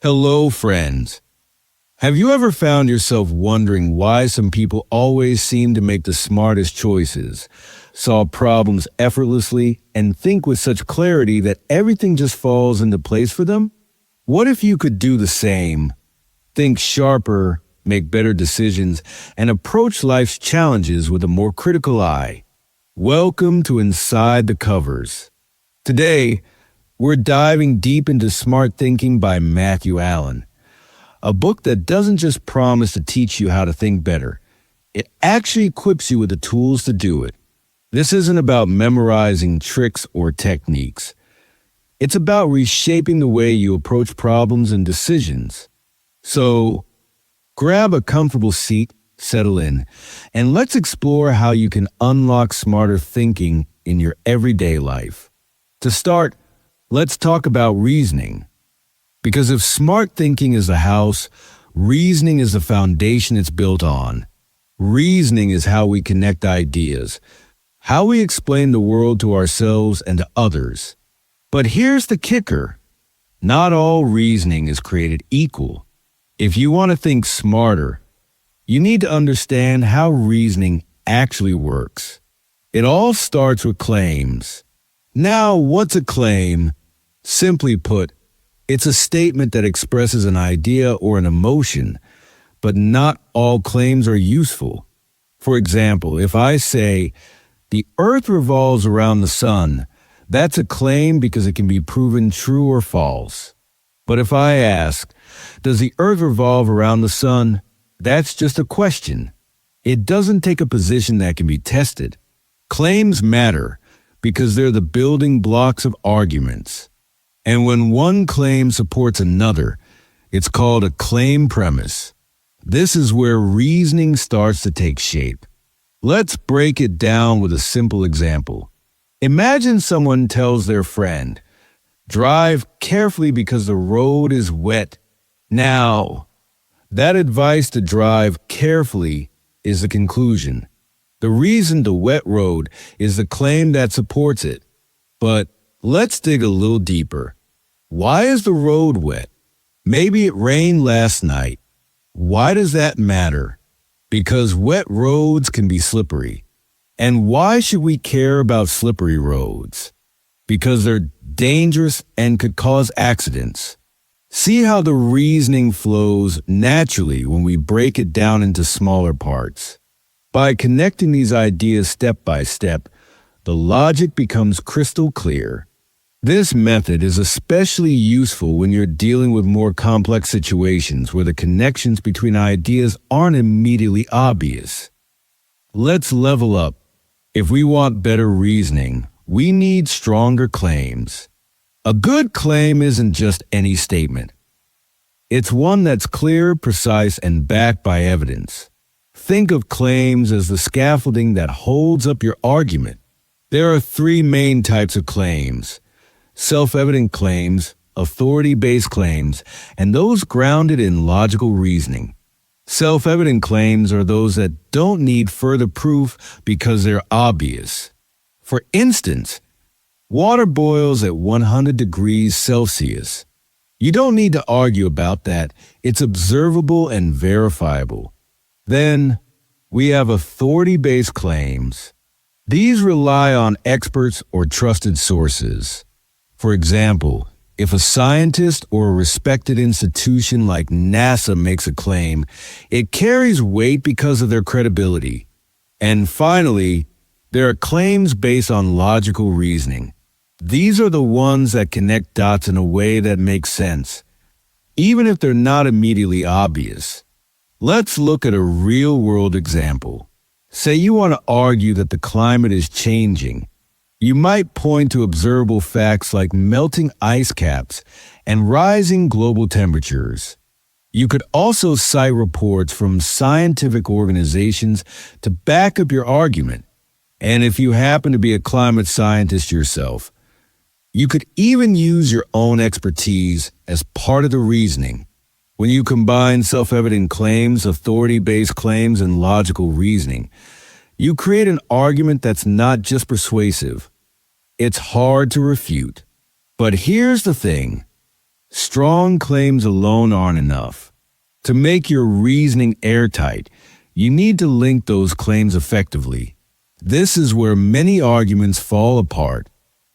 Hello, friends. Have you ever found yourself wondering why some people always seem to make the smartest choices, solve problems effortlessly, and think with such clarity that everything just falls into place for them? What if you could do the same? Think sharper, make better decisions, and approach life's challenges with a more critical eye. Welcome to Inside the Covers. Today, we're diving deep into Smart Thinking by Matthew Allen, a book that doesn't just promise to teach you how to think better. It actually equips you with the tools to do it. This isn't about memorizing tricks or techniques. It's about reshaping the way you approach problems and decisions. So, grab a comfortable seat, settle in, and let's explore how you can unlock smarter thinking in your everyday life. To start, let's talk about reasoning. Because if smart thinking is the house, reasoning is the foundation it's built on. Reasoning is how we connect ideas, how we explain the world to ourselves and to others. But here's the kicker. Not all reasoning is created equal. If you want to think smarter, you need to understand how reasoning actually works. It all starts with claims. Now, what's a claim? Simply put, it's a statement that expresses an idea or an emotion, but not all claims are useful. For example, if I say, the earth revolves around the sun, that's a claim because it can be proven true or false. But if I ask, does the earth revolve around the sun? That's just a question. It doesn't take a position that can be tested. Claims matter because they're the building blocks of arguments. And when one claim supports another, it's called a claim premise. This is where reasoning starts to take shape. Let's break it down with a simple example. Imagine someone tells their friend, drive carefully because the road is wet. Now, that advice to drive carefully is the conclusion. The reason the wet road is the claim that supports it. But let's dig a little deeper. Why is the road wet? Maybe it rained last night. Why does that matter? Because wet roads can be slippery. And why should we care about slippery roads? Because they're dangerous and could cause accidents. See how the reasoning flows naturally when we break it down into smaller parts. By connecting these ideas step by step, the logic becomes crystal clear. This method is especially useful when you're dealing with more complex situations where the connections between ideas aren't immediately obvious. Let's level up. If we want better reasoning, we need stronger claims. A good claim isn't just any statement. It's one that's clear, precise, and backed by evidence. Think of claims as the scaffolding that holds up your argument. There are three main types of claims: self-evident claims, authority-based claims, and those grounded in logical reasoning. Self-evident claims are those that don't need further proof because they're obvious. For instance, water boils at 100 degrees Celsius. You don't need to argue about that. It's observable and verifiable. Then, we have authority-based claims. These rely on experts or trusted sources. For example, if a scientist or a respected institution like NASA makes a claim, it carries weight because of their credibility. And finally, there are claims based on logical reasoning. These are the ones that connect dots in a way that makes sense, even if they're not immediately obvious. Let's look at a real-world example. Say you want to argue that the climate is changing. You might point to observable facts like melting ice caps and rising global temperatures. You could also cite reports from scientific organizations to back up your argument. And if you happen to be a climate scientist yourself, you could even use your own expertise as part of the reasoning. When you combine self-evident claims, authority-based claims, and logical reasoning, you create an argument that's not just persuasive. It's hard to refute. But here's the thing. Strong claims alone aren't enough. To make your reasoning airtight, you need to link those claims effectively. This is where many arguments fall apart.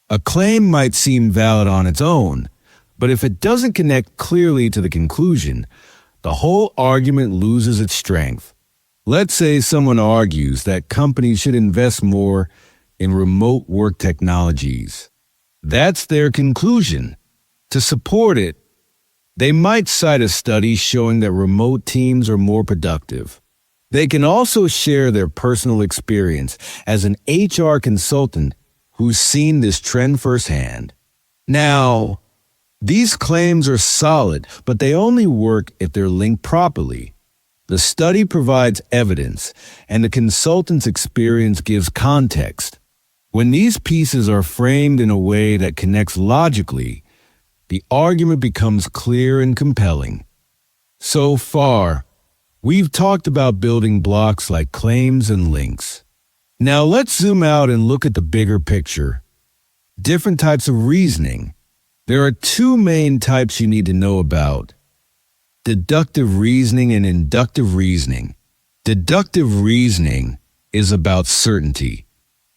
A claim might seem valid on its own, but if it doesn't connect clearly to the conclusion, the whole argument loses its strength. Let's say someone argues that companies should invest more in remote work technologies. That's their conclusion. To support it, they might cite a study showing that remote teams are more productive. They can also share their personal experience as an HR consultant who's seen this trend firsthand. Now, these claims are solid, but they only work if they're linked properly. The study provides evidence, and the consultant's experience gives context. When these pieces are framed in a way that connects logically, the argument becomes clear and compelling. So far, we've talked about building blocks like claims and links. Now let's zoom out and look at the bigger picture. Different types of reasoning. There are two main types you need to know about: deductive reasoning and inductive reasoning. Deductive reasoning is about certainty.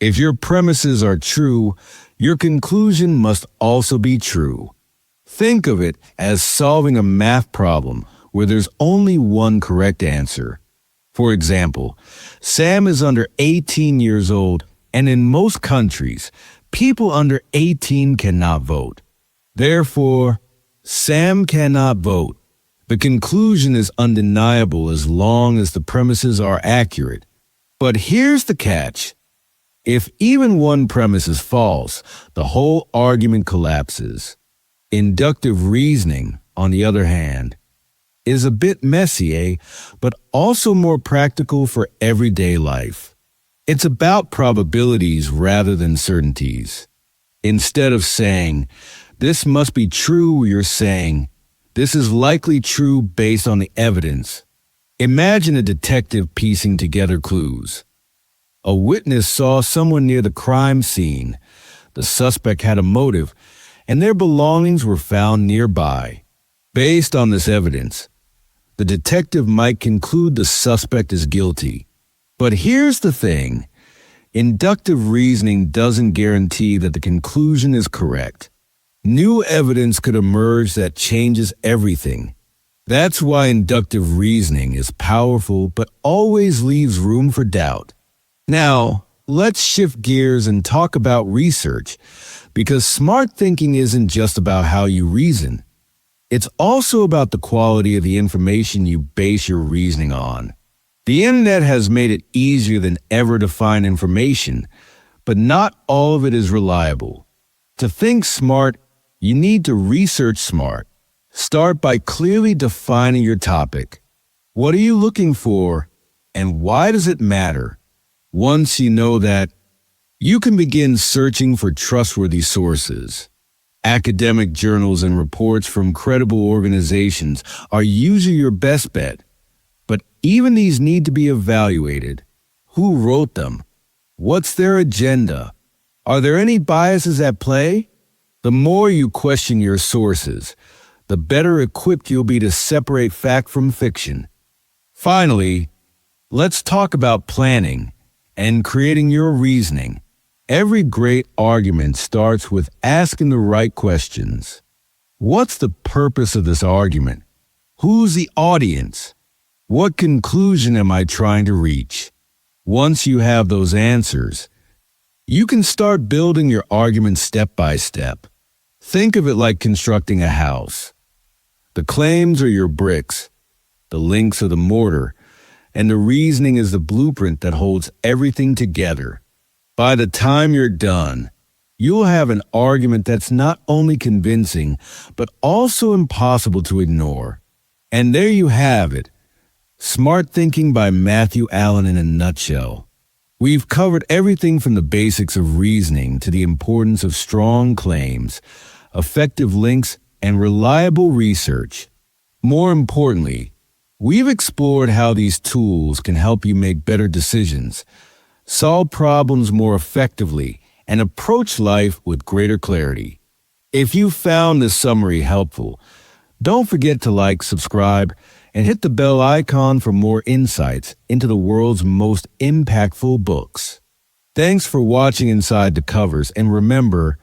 If your premises are true, your conclusion must also be true. Think of it as solving a math problem where there's only one correct answer. For example, Sam is under 18 years old, and in most countries, people under 18 cannot vote. Therefore, Sam cannot vote. The conclusion is undeniable as long as the premises are accurate. But here's the catch. If even one premise is false, the whole argument collapses. Inductive reasoning, on the other hand, is a bit messy, but also more practical for everyday life. It's about probabilities rather than certainties. Instead of saying, "This must be true," you're saying, "This is likely true based on the evidence." Imagine a detective piecing together clues. A witness saw someone near the crime scene. The suspect had a motive, and their belongings were found nearby. Based on this evidence, the detective might conclude the suspect is guilty. But here's the thing. Inductive reasoning doesn't guarantee that the conclusion is correct. New evidence could emerge that changes everything. That's why inductive reasoning is powerful but always leaves room for doubt. Now, let's shift gears and talk about research, because smart thinking isn't just about how you reason. It's also about the quality of the information you base your reasoning on. The internet has made it easier than ever to find information, but not all of it is reliable. To think smart, you need to research smart. Start by clearly defining your topic. What are you looking for, and why does it matter? Once you know that, you can begin searching for trustworthy sources. Academic journals and reports from credible organizations are usually your best bet. But even these need to be evaluated. Who wrote them? What's their agenda? Are there any biases at play? The more you question your sources, the better equipped you'll be to separate fact from fiction. Finally, let's talk about planning and creating your reasoning. Every great argument starts with asking the right questions. What's the purpose of this argument? Who's the audience? What conclusion am I trying to reach? Once you have those answers, you can start building your argument step by step. Think of it like constructing a house. The claims are your bricks, the links are the mortar, and the reasoning is the blueprint that holds everything together. By the time you're done, you'll have an argument that's not only convincing, but also impossible to ignore. And there you have it. Smart Thinking by Matthew Allen in a nutshell. We've covered everything from the basics of reasoning to the importance of strong claims, effective links, and reliable research. More importantly, we've explored how these tools can help you make better decisions, solve problems more effectively, and approach life with greater clarity. If you found this summary helpful, don't forget to like, subscribe, and hit the bell icon for more insights into the world's most impactful books. Thanks for watching Inside the Covers, and remember,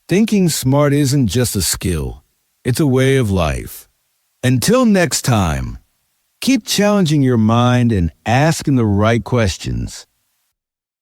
thinking smart isn't just a skill, it's a way of life. Until next time, keep challenging your mind and asking the right questions.